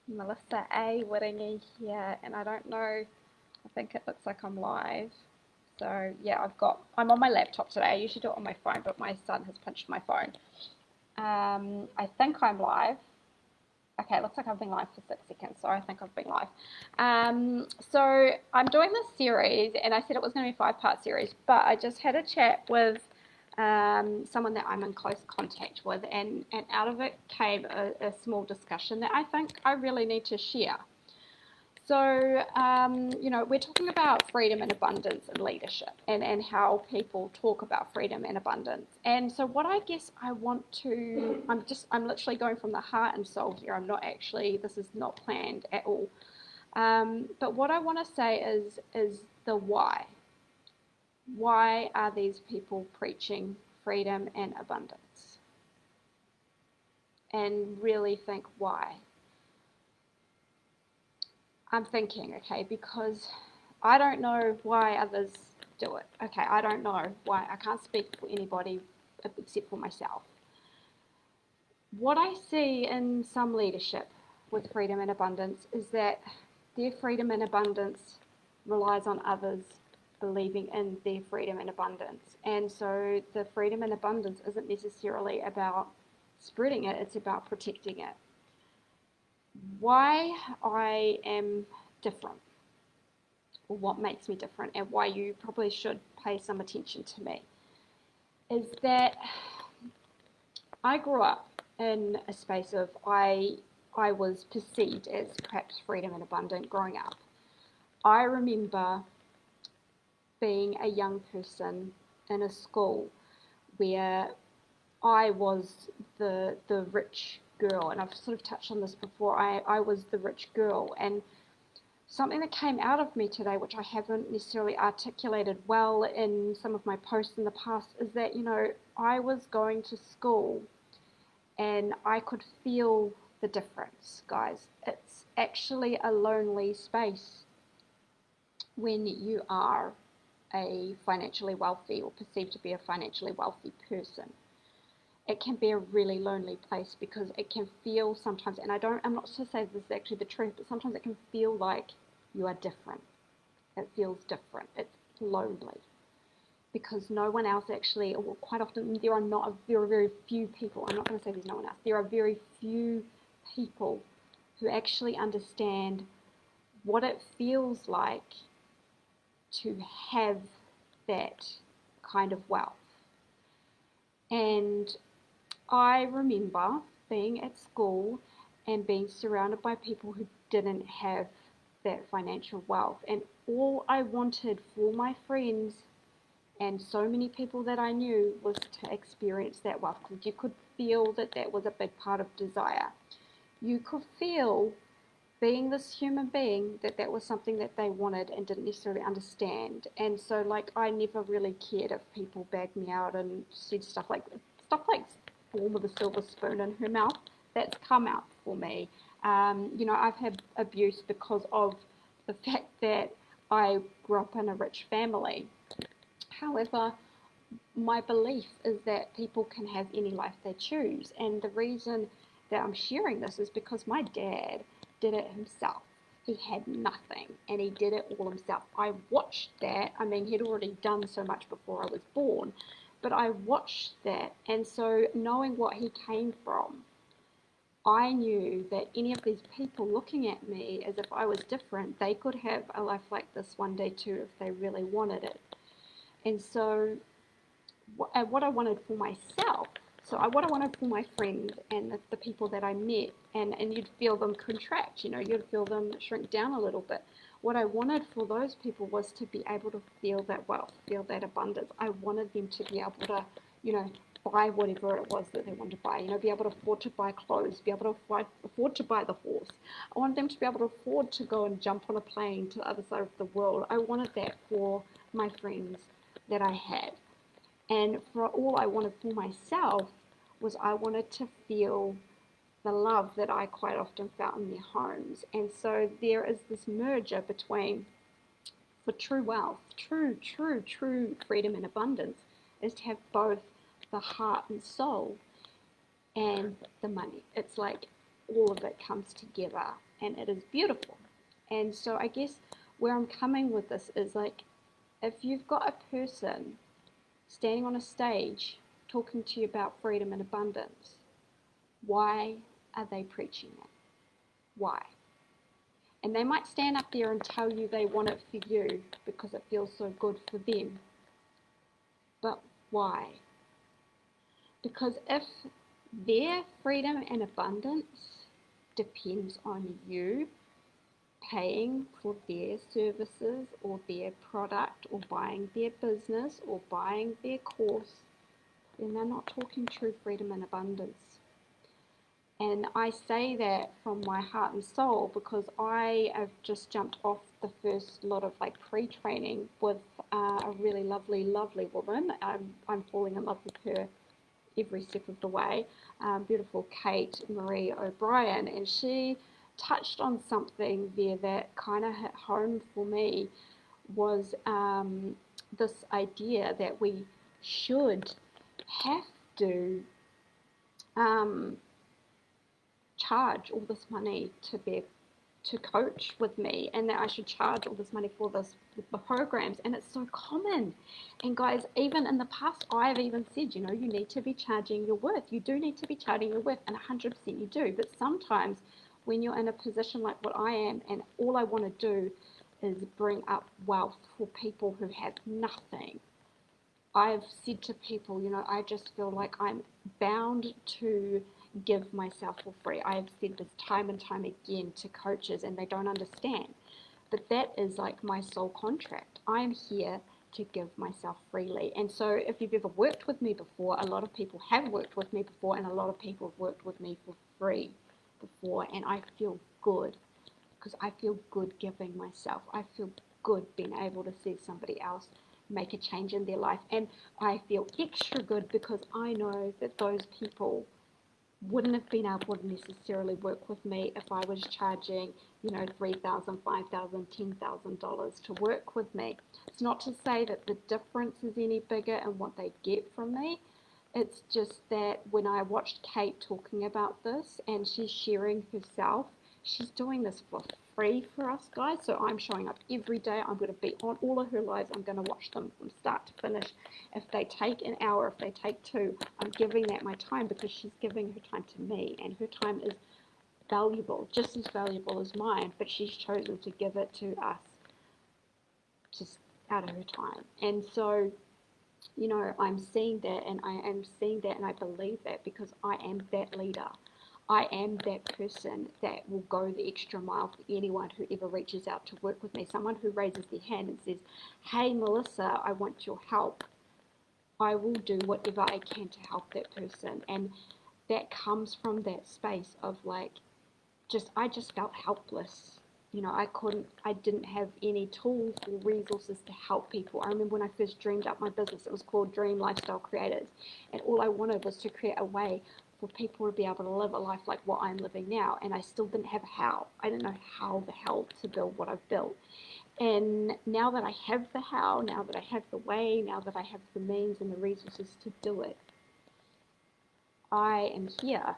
Melissa A. Wiringi here, and I don't know, I think it looks like I'm live. So yeah, I'm on my laptop today. I usually do it on my phone, but my son has punched my phone. I think I'm live. Okay, it looks like I've been live for 6 seconds, so I think I've been live. So I'm doing this series, and I said it was going to be a 5-part series, but I just had a chat with someone that I'm in close contact with, and out of it came a small discussion that I think I really need to share. So, we're talking about freedom and abundance and leadership and how people talk about freedom and abundance. And so, what I guess I want to, I'm literally going from the heart and soul here. This is not planned at all. But what I want to say is the why. Why are these people preaching freedom and abundance? And really think why. I'm thinking, okay, because I don't know why others do it. Okay, I don't know why. I can't speak for anybody except for myself. What I see in some leadership with freedom and abundance is that their freedom and abundance relies on others believing in their freedom and abundance. And so the freedom and abundance isn't necessarily about spreading it, it's about protecting it. Why I am different, or what makes me different, and why you probably should pay some attention to me, is that I grew up in a space of I was perceived as perhaps freedom and abundant growing up. I remember being a young person in a school where I was the rich girl, and I've sort of touched on this before. I was the rich girl, and something that came out of me today, which I haven't necessarily articulated well in some of my posts in the past, is that, I was going to school and I could feel the difference, guys. It's actually a lonely space when you are a financially wealthy or perceived to be a financially wealthy person. It can be a really lonely place because it can feel sometimes, and I'm not to say this is actually the truth, but sometimes it can feel like you are different. It feels different. It's lonely because no one else actually, or quite often there are very few people. I'm not going to say there's no one else. There are very few people who actually understand what it feels like to have that kind of wealth. And I remember being at school and being surrounded by people who didn't have that financial wealth. And all I wanted for my friends and so many people that I knew was to experience that wealth. Because you could feel that that was a big part of desire. You could feel, being this human being, that that was something that they wanted and didn't necessarily understand. And so, I never really cared if people bagged me out and said stuff like form with a silver spoon in her mouth. That's come out for me. I've had abuse because of the fact that I grew up in a rich family. However, my belief is that people can have any life they choose. And the reason that I'm sharing this is because my dad did it himself. He had nothing and he did it all himself. I watched that. I mean, he'd already done so much before I was born, but I watched that. And so, knowing what he came from, I knew that any of these people looking at me as if I was different, they could have a life like this one day too if they really wanted it. And so, what I wanted for myself, what I wanted for my friends and the people that I met, and you'd feel them contract, you'd feel them shrink down a little bit. What I wanted for those people was to be able to feel that wealth, feel that abundance. I wanted them to be able to, buy whatever it was that they wanted to buy, be able to afford to buy clothes, be able to afford to buy the horse. I wanted them to be able to afford to go and jump on a plane to the other side of the world. I wanted that for my friends that I had. And for all I wanted for myself was I wanted to feel the love that I quite often felt in their homes. And so there is this merger between, for true wealth, true freedom and abundance, is to have both the heart and soul and the money. It's like all of it comes together and it is beautiful. And so I guess where I'm coming with this is like, if you've got a person standing on a stage talking to you about freedom and abundance, why are they preaching it? Why? And they might stand up there and tell you they want it for you because it feels so good for them. But why? Because if their freedom and abundance depends on you paying for their services or their product or buying their business or buying their course, then they're not talking true freedom and abundance. And I say that from my heart and soul because I have just jumped off the first lot of like pre-training with a really lovely woman. I'm falling in love with her every step of the way. Beautiful Kate Marie O'Brien, and she touched on something there that kind of hit home for me was this idea that we should have to charge all this money to coach with me, and that I should charge all this money for the programs, and it's so common. And guys, even in the past, I've even said, you need to be charging your worth. You do need to be charging your worth, and 100% you do. But sometimes when you're in a position like what I am, and all I want to do is bring up wealth for people who have nothing, I've said to people, I just feel like I'm bound to give myself for free. I have said this time and time again to coaches, and they don't understand. But that is like my soul contract. I'm here to give myself freely. And so if you've ever worked with me before, a lot of people have worked with me before, and a lot of people have worked with me for free before, and I feel good because I feel good giving myself. I feel good being able to see somebody else make a change in their life. And I feel extra good because I know that those people wouldn't have been able to necessarily work with me if I was charging, $3,000, $5,000, $10,000 to work with me. It's not to say that the difference is any bigger in what they get from me. It's just that when I watched Kate talking about this and she's sharing herself, she's doing this for free for us guys. So I'm showing up every day. I'm going to be on all of her lives. I'm going to watch them from start to finish. If they take an hour, if they take two, I'm giving that my time because she's giving her time to me, and her time is valuable, just as valuable as mine, but she's chosen to give it to us just out of her time. And so I'm seeing that, and I am seeing that, and I believe that because I am that leader. I am that person that will go the extra mile for anyone who ever reaches out to work with me. Someone who raises their hand and says, hey, Melissa, I want your help. I will do whatever I can to help that person. And that comes from that space of like, I just felt helpless. I didn't have any tools or resources to help people. I remember when I first dreamed up my business, it was called Dream Lifestyle Creators. And all I wanted was to create a way for people to be able to live a life like what I'm living now. And I still didn't have a how. I didn't know how the hell to build what I've built. And now that I have the how, now that I have the way, now that I have the means and the resources to do it, I am here.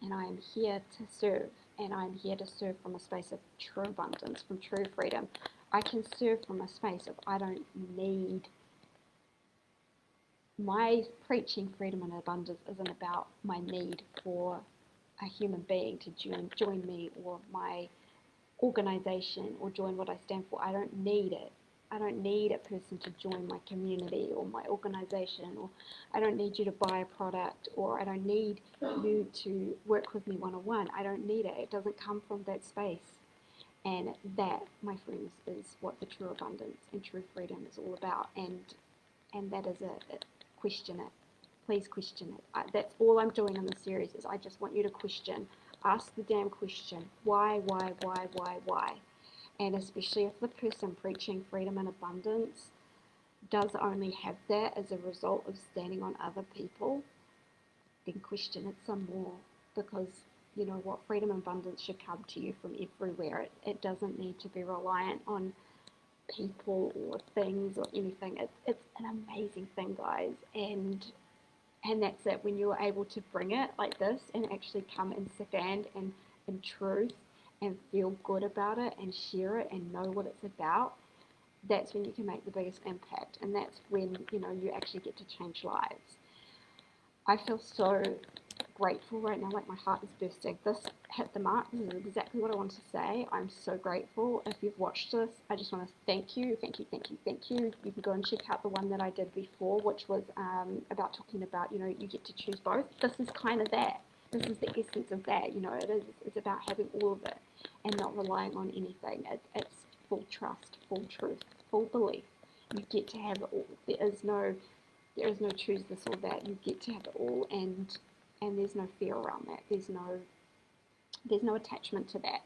And I am here to serve. And I'm here to serve from a space of true abundance, from true freedom. I can serve from a space of I don't need. My preaching freedom and abundance isn't about my need for a human being to join me or my organization or join what I stand for. I don't need it. I don't need a person to join my community or my organization, or I don't need you to buy a product, or I don't need you to work with me one-on-one. I don't need it. It doesn't come from that space. And that, my friends, is what the true abundance and true freedom is all about. And that is it. Question it. Please question it. That's all I'm doing in this series is I just want you to question. Ask the damn question. Why? And especially if the person preaching freedom and abundance does only have that as a result of standing on other people, then question it some more. Because you know what, freedom and abundance should come to you from everywhere. It doesn't need to be reliant on people or things or anything. It's an amazing thing, guys. And And that's it. When you're able to bring it like this and actually come and stand and in truth and feel good about it and share it and know what it's about, that's when you can make the biggest impact. And that's when, you actually get to change lives. I feel so grateful right now, like my heart is bursting. This hit the mark. This is exactly what I wanted to say. I'm so grateful. If you've watched this, I just want to thank you, thank you, thank you, thank you. You can go and check out the one that I did before, which was about talking about, you get to choose both. This is kind of that. This is the essence of that. It's about having all of it and not relying on anything. It's full trust, full truth, full belief. You get to have it all. There is no choose this or that. You get to have it all, and there's no fear around that. There's no attachment to that.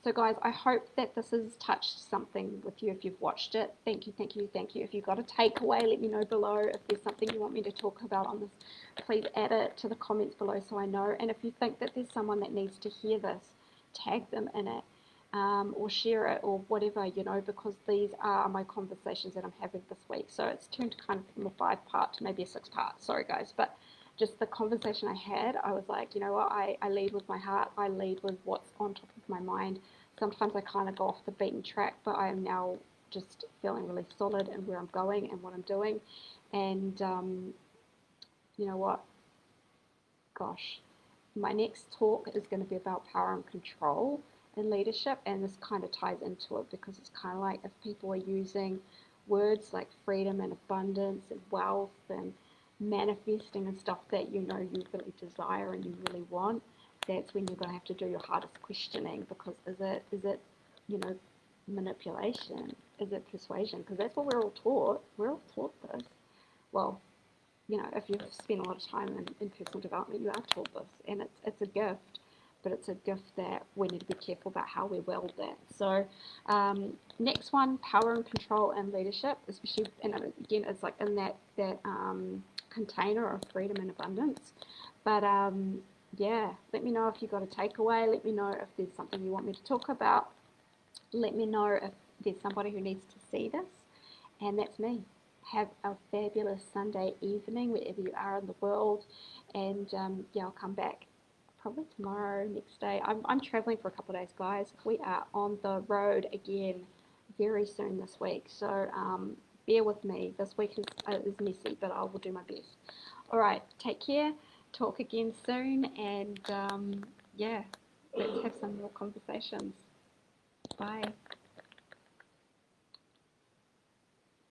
So guys, I hope that this has touched something with you if you've watched it. Thank you, thank you, thank you. If you've got a takeaway, let me know below. If there's something you want me to talk about on this, please add it to the comments below so I know. And if you think that there's someone that needs to hear this, tag them in it. Or share it or whatever, because these are my conversations that I'm having this week. So it's turned kind of from a 5-part to maybe a 6-part. Sorry, guys. But just the conversation I had, I was like, you know what, I lead with my heart. I lead with what's on top of my mind. Sometimes I kind of go off the beaten track, but I am now just feeling really solid in where I'm going and what I'm doing. And you know what? Gosh, my next talk is going to be about power and control in leadership, and this kind of ties into it because it's kind of like if people are using words like freedom and abundance and wealth and manifesting and stuff that you really desire and you really want, that's when you're going to have to do your hardest questioning, because is it manipulation? Is it persuasion? Because that's what we're all taught. We're all taught this. Well, if you've spent a lot of time in personal development, you are taught this, and it's a gift, but it's a gift that we need to be careful about how we wield that. So next one, power and control and leadership, especially, and again, it's like in that container of freedom and abundance. But yeah, let me know if you got a takeaway. Let me know if there's something you want me to talk about. Let me know if there's somebody who needs to see this, and that's me. Have a fabulous Sunday evening wherever you are in the world, and yeah, I'll come back probably tomorrow, next day. I'm traveling for a couple of days, guys. We are on the road again very soon this week, so bear with me. This week is messy, but I will do my best. All right, take care. Talk again soon, and yeah, let's have some more conversations. Bye.